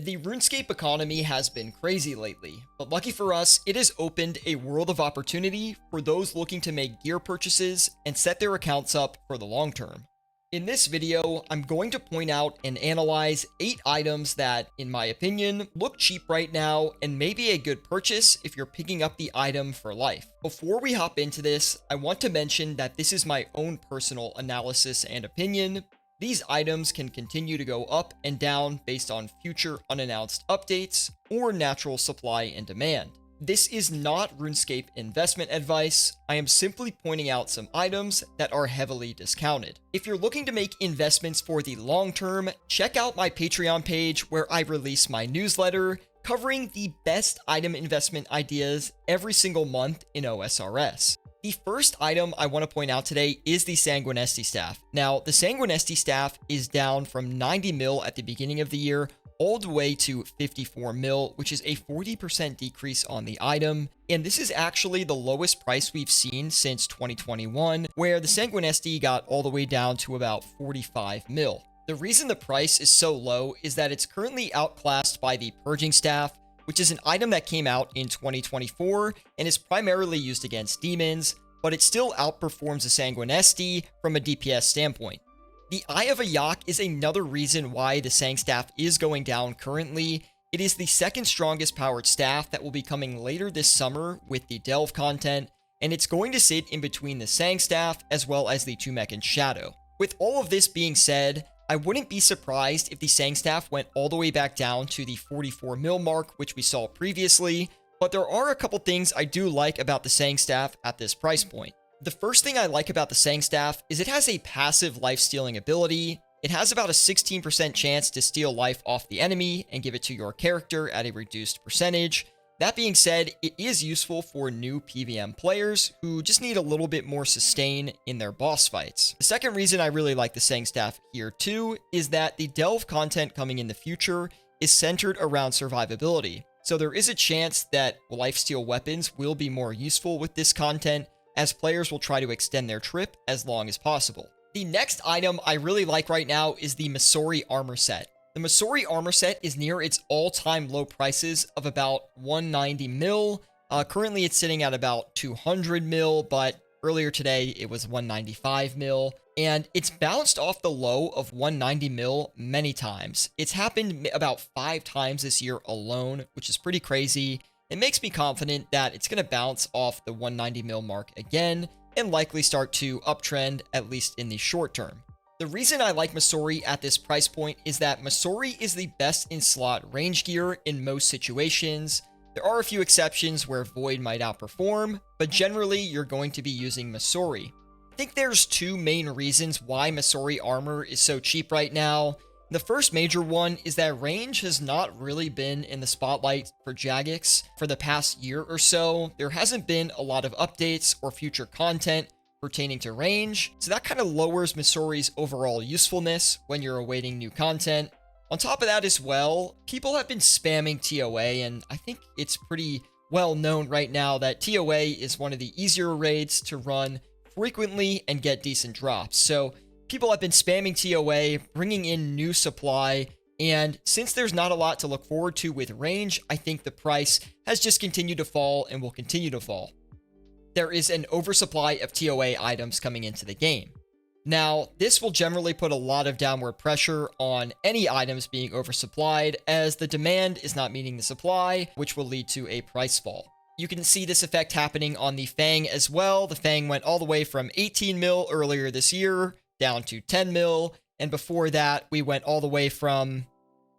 The RuneScape economy has been crazy lately, but lucky for us, it has opened a world of opportunity for those looking to make gear purchases and set their accounts up for the long term. In this video, I'm going to point out and analyze 8 items that, in my opinion, look cheap right now and may be a good purchase if you're picking up the item for life. Before we hop into this, I want to mention that this is my own personal analysis and opinion. These items can continue to go up and down based on future unannounced updates or natural supply and demand. This is not RuneScape investment advice. I am simply pointing out some items that are heavily discounted. If you're looking to make investments for the long term, check out my Patreon page where I release my newsletter covering the best item investment ideas every single month in OSRS. The first item I want to point out today is the Sanguinesti Staff. Now, the Sanguinesti Staff is down from 90 mil at the beginning of the year all the way to 54 mil, which is a 40% decrease on the item. And this is actually the lowest price we've seen since 2021, where the Sanguinesti got all the way down to about 45 mil. The reason the price is so low is that it's currently outclassed by the Purging Staff, which is an item that came out in 2024 and is primarily used against demons, but it still outperforms the Sanguinesti from a DPS standpoint. The Eye of a Yak is another reason why the Sang Staff is going down currently. It is the second strongest powered staff that will be coming later this summer with the Delve content, and it's going to sit in between the Sang Staff as well as the Tumekin Shadow. With all of this being said, I wouldn't be surprised if the Sang Staff went all the way back down to the 44 mil mark, which we saw previously, but there are a couple things I do like about the Sang Staff at this price point. The first thing I like about the Sang Staff is it has a passive life stealing ability. It has about a 16% chance to steal life off the enemy and give it to your character at a reduced percentage. That being said, it is useful for new PvM players who just need a little bit more sustain in their boss fights. The second reason I really like the Sang Staff here too is that the Delve content coming in the future is centered around survivability. So there is a chance that lifesteal weapons will be more useful with this content, as players will try to extend their trip as long as possible. The next item I really like right now is the Masori Armour Set. The Masori Armour Set is near its all-time low prices of about 190 mil. Currently it's sitting at about 200 mil, but earlier today it was 195 mil. And it's bounced off the low of 190 mil many times. It's happened about 5 times this year alone, which is pretty crazy. It makes me confident that it's going to bounce off the 190 mil mark again and likely start to uptrend, at least in the short term. The reason I like Masori at this price point is that Masori is the best in slot range gear in most situations. There are a few exceptions where Void might outperform, but generally you're going to be using Masori. I think there's 2 main reasons why Masori armor is so cheap right now. The first major one is that range has not really been in the spotlight for Jagex for the past year or so. There hasn't been a lot of updates or future content pertaining to range, so that kind of lowers Masori's overall usefulness when you're awaiting new content. On top of that as well, people have been spamming TOA, and I think it's pretty well known right now that TOA is one of the easier raids to run frequently and get decent drops. So people have been spamming TOA, bringing in new supply, and since there's not a lot to look forward to with range, I think the price has just continued to fall and will continue to fall. There is an oversupply of TOA items coming into the game. Now, this will generally put a lot of downward pressure on any items being oversupplied, as the demand is not meeting the supply, which will lead to a price fall. You can see this effect happening on the Fang as well. The Fang went all the way from 18 mil earlier this year down to 10 mil, and before that we went all the way from,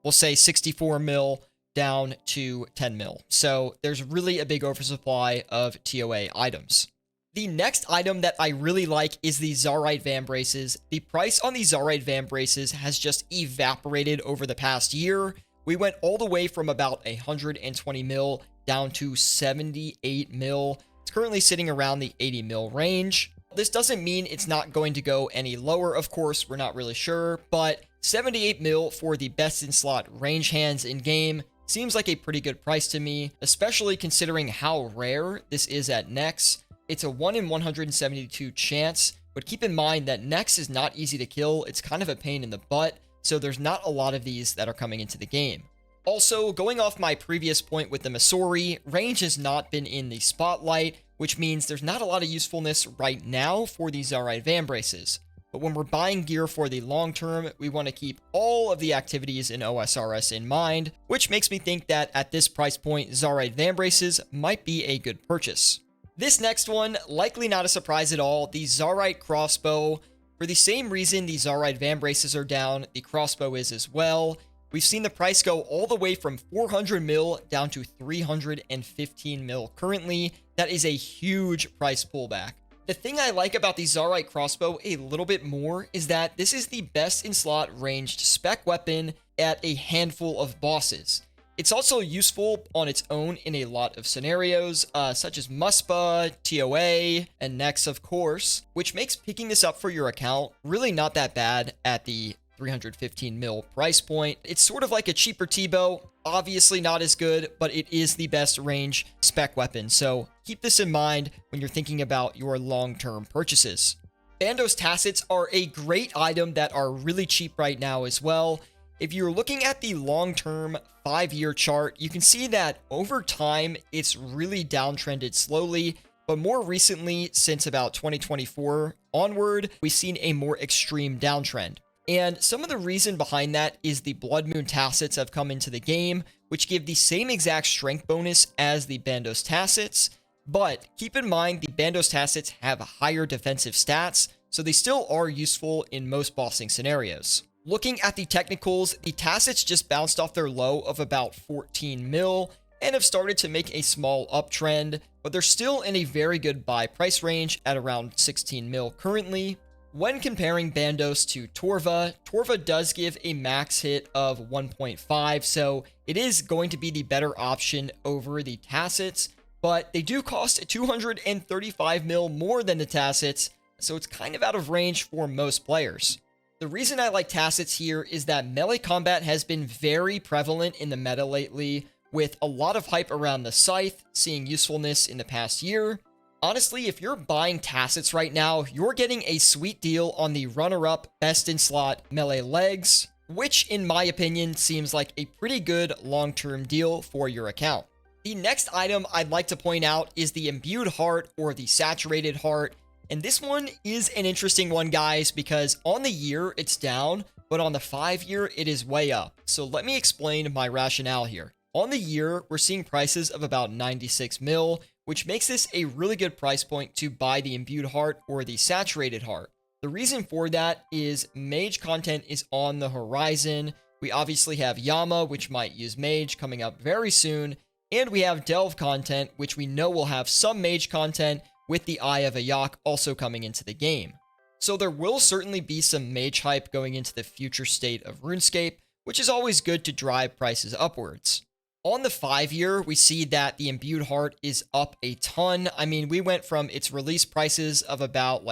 we'll say, 64 mil down to 10 mil. So there's really a big oversupply of TOA items. The next item that I really like is the Zaryte Vambraces. The price on the Zaryte Vambraces has just evaporated over the past year. We went all the way from about 120 mil down to 78 mil. It's currently sitting around the 80 mil range. This doesn't mean it's not going to go any lower, of course, we're not really sure, but 78 mil for the best in slot range hands in game seems like a pretty good price to me, especially considering how rare this is at Nex. It's a 1 in 172 chance, but keep in mind that Nex is not easy to kill. It's kind of a pain in the butt, so there's not a lot of these that are coming into the game. Also, going off my previous point with the Masori, range has not been in the spotlight, which means there's not a lot of usefulness right now for these Zaryte Vambraces. But when we're buying gear for the long term, we want to keep all of the activities in OSRS in mind, which makes me think that at this price point, Zaryte Vambraces might be a good purchase. This next one, likely not a surprise at all, the Zaryte Crossbow. For the same reason the Zaryte Vambraces are down, the crossbow is as well. We've seen the price go all the way from 400 mil down to 315 mil currently. That is a huge price pullback. The thing I like about the Zaryte Crossbow a little bit more is that this is the best in slot ranged spec weapon at a handful of bosses. It's also useful on its own in a lot of scenarios, such as Muspa, TOA, and Nex, of course, which makes picking this up for your account really not that bad at the 315 mil price point. It's sort of like a cheaper T-bow, obviously not as good, but it is the best range spec weapon, so keep this in mind when you're thinking about your long-term purchases. Bandos Tassets are a great item that are really cheap right now as well. If you're looking at the long-term 5-year chart, you can see that over time, it's really downtrended slowly, but more recently, since about 2024 onward, we've seen a more extreme downtrend. And some of the reason behind that is the Blood Moon Tassets have come into the game, which give the same exact strength bonus as the Bandos Tassets. But keep in mind, the Bandos Tassets have higher defensive stats, so they still are useful in most bossing scenarios. Looking at the technicals, the Tassets just bounced off their low of about 14 mil and have started to make a small uptrend, but they're still in a very good buy price range at around 16 mil currently. When comparing Bandos to Torva, Torva does give a max hit of 1.5, so it is going to be the better option over the Tassets, but they do cost 235 mil more than the Tassets, so it's kind of out of range for most players. The reason I like Tassets here is that melee combat has been very prevalent in the meta lately, with a lot of hype around the Scythe, seeing usefulness in the past year. Honestly, if you're buying Tassets right now, you're getting a sweet deal on the runner-up best in slot melee legs, which in my opinion seems like a pretty good long-term deal for your account. The next item I'd like to point out is the Imbued Heart or the Saturated Heart, and this one is an interesting one, guys, because on the year it's down, but on the 5-year it is way up. So let me explain my rationale here. On the year, we're seeing prices of about 96 mil, which makes this a really good price point to buy the Imbued Heart or the Saturated Heart. The reason for that is mage content is on the horizon. We obviously have Yama, which might use mage coming up very soon, and we have Delve content, which we know will have some mage content with the Eye of Ayak also coming into the game. So there will certainly be some mage hype going into the future state of RuneScape, which is always good to drive prices upwards. On the 5-year, we see that the Imbued Heart is up a ton. I mean, we went from its release prices of about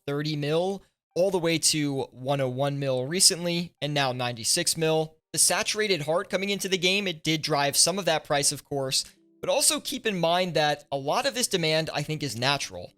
30 mil all the way to 101 mil recently, and now 96 mil. The Saturated Heart coming into the game, it did drive some of that price, of course, but also keep in mind that a lot of this demand, I think, is natural.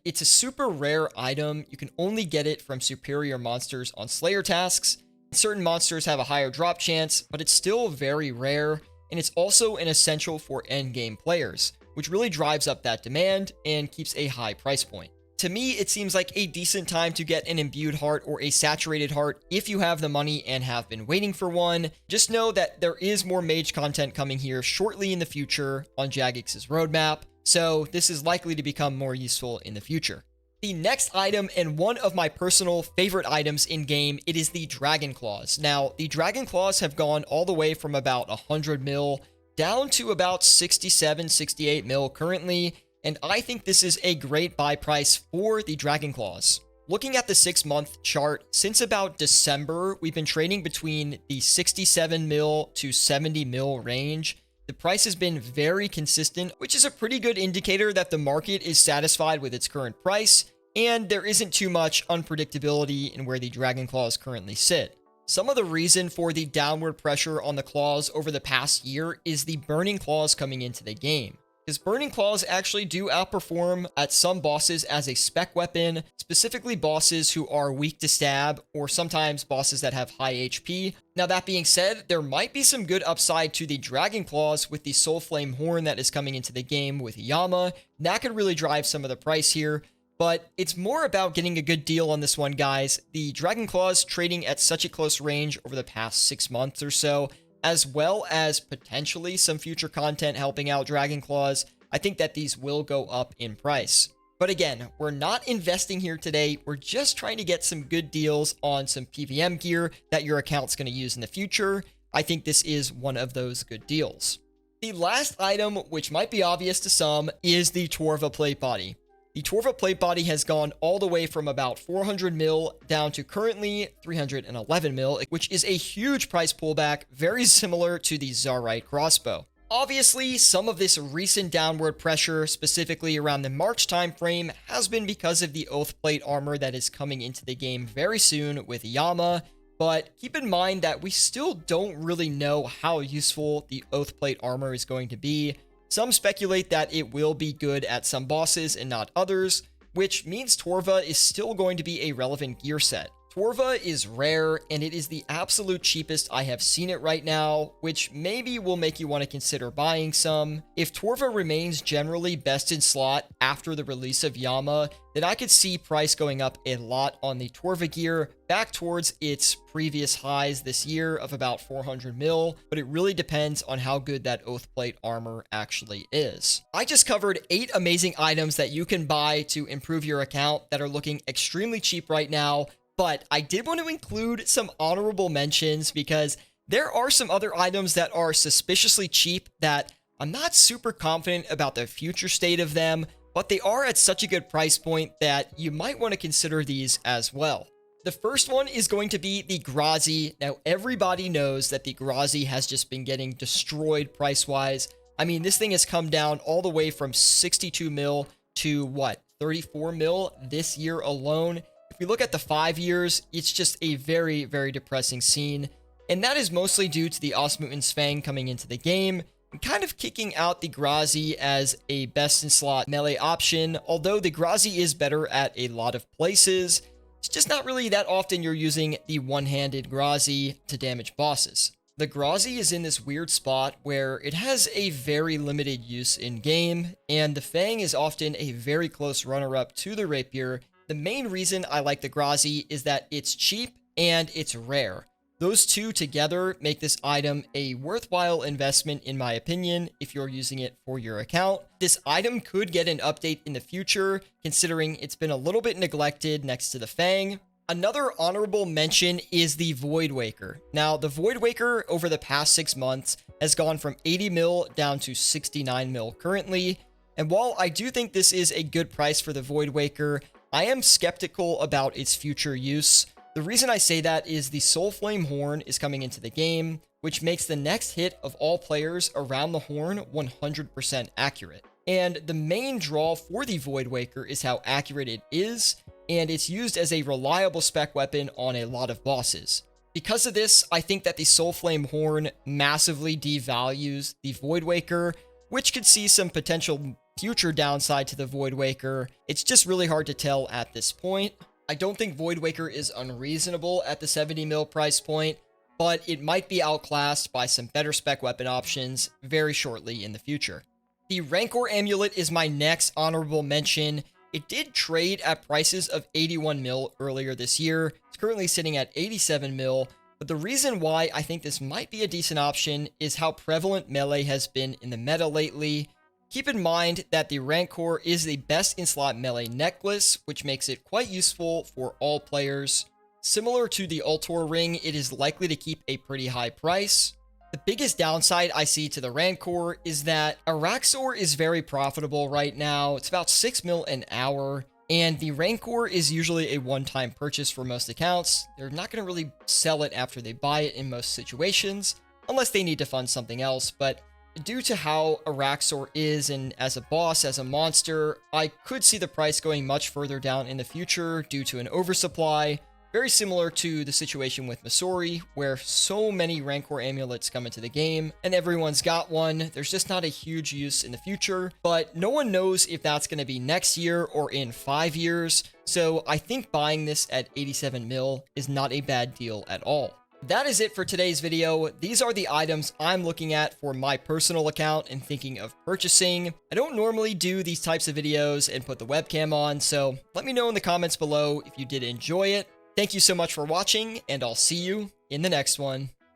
It's a super rare item. You can only get it from superior monsters on Slayer tasks. Certain monsters have a higher drop chance, but it's still very rare. And it's also an essential for endgame players, which really drives up that demand and keeps a high price point. To me, it seems like a decent time to get an Imbued Heart or a Saturated Heart if you have the money and have been waiting for one. Just know that there is more mage content coming here shortly in the future on Jagex's roadmap, so this is likely to become more useful in the future. The next item, and one of my personal favorite items in-game, it is the Dragon Claws. Now, the Dragon Claws have gone all the way from about 100 mil down to about 67, 68 mil currently, and I think this is a great buy price for the Dragon Claws. Looking at the 6-month chart, since about December, we've been trading between the 67 mil to 70 mil range. The price has been very consistent, which is a pretty good indicator that the market is satisfied with its current price, and there isn't too much unpredictability in where the Dragon Claws currently sit. Some of the reason for the downward pressure on the claws over the past year is the Burning Claws coming into the game. because Burning Claws actually do outperform at some bosses as a spec weapon, specifically bosses who are weak to stab, or sometimes bosses that have high HP. Now that being said, there might be some good upside to the Dragon Claws with the Soul Flame Horn that is coming into the game with Yama. That could really drive some of the price here. But it's more about getting a good deal on this one, guys. The Dragon Claws trading at such a close range over the past 6 months or so, as well as potentially some future content helping out Dragon Claws, I think that these will go up in price. But again, we're not investing here today. We're just trying to get some good deals on some PvM gear that your account's going to use in the future. I think this is one of those good deals. The last item, which might be obvious to some, is the Torva plate body. The Torva plate body has gone all the way from about 400 mil down to currently 311 mil, which is a huge price pullback, very similar to the Zaryte Crossbow. Obviously, some of this recent downward pressure, specifically around the March timeframe, has been because of the Oath Plate armor that is coming into the game very soon with Yama, but keep in mind that we still don't really know how useful the Oath Plate armor is going to be. Some speculate that it will be good at some bosses and not others, which means Torva is still going to be a relevant gear set. Torva is rare, and it is the absolute cheapest I have seen it right now, which maybe will make you want to consider buying some. If Torva remains generally best in slot after the release of Yama, then I could see price going up a lot on the Torva Gear, back towards its previous highs this year of about 400 mil, but it really depends on how good that Oath Plate armor actually is. I just covered 8 amazing items that you can buy to improve your account that are looking extremely cheap right now. But I did want to include some honorable mentions because there are some other items that are suspiciously cheap that I'm not super confident about the future state of them, but they are at such a good price point that you might want to consider these as well. The first one is going to be the Grazi. Now, everybody knows that the Grazi has just been getting destroyed price-wise. I mean, this thing has come down all the way from 62 mil to, 34 mil this year alone. If we look at the 5 years, it's just a very, very depressing scene. And that is mostly due to the Osmuten's Fang coming into the game and kind of kicking out the Grazi as a best-in-slot melee option. Although the Grazi is better at a lot of places, it's just not really that often you're using the one-handed Grazi to damage bosses. The Grazi is in this weird spot where it has a very limited use in-game, and the Fang is often a very close runner-up to the Rapier. The main reason I like the Grazi is that it's cheap and it's rare. Those two together make this item a worthwhile investment in my opinion if you're using it for your account. This item could get an update in the future considering it's been a little bit neglected next to the Fang. Another honorable mention is the Void Waker. Now, the Void Waker over the past 6 months has gone from 80 mil down to 69 mil currently. And while I do think this is a good price for the Void Waker, I am skeptical about its future use. The reason I say that is the Soul Flame Horn is coming into the game, which makes the next hit of all players around the horn 100% accurate. And the main draw for the Void Waker is how accurate it is, and it's used as a reliable spec weapon on a lot of bosses. Because of this, I think that the Soul Flame Horn massively devalues the Void Waker, which could see some potential future downside to the Void Waker. It's just really hard to tell at this point. I don't think Void Waker is unreasonable at the 70 mil price point, but it might be outclassed by some better spec weapon options very shortly in the future. The Rancor Amulet is my next honorable mention. It did trade at prices of 81 mil earlier this year. It's currently sitting at 87 mil, but the reason why I think this might be a decent option is how prevalent melee has been in the meta lately. Keep in mind that the Rancor is the best in-slot melee necklace, which makes it quite useful for all players. Similar to the Ultor ring, it is likely to keep a pretty high price. The biggest downside I see to the Rancor is that Araxor is very profitable right now. It's about 6 mil an hour, and the Rancor is usually a one-time purchase for most accounts. They're not going to really sell it after they buy it in most situations, unless they need to fund something else, but due to how Araxor is and as a boss, as a monster, I could see the price going much further down in the future due to an oversupply. Very similar to the situation with Masori, where so many Rancor amulets come into the game, and everyone's got one. There's just not a huge use in the future, but no one knows if that's going to be next year or in 5 years, so I think buying this at 87 mil is not a bad deal at all. That is it for today's video. These are the items I'm looking at for my personal account and thinking of purchasing. I don't normally do these types of videos and put the webcam on, so let me know in the comments below if you did enjoy it. Thank you so much for watching, and I'll see you in the next one.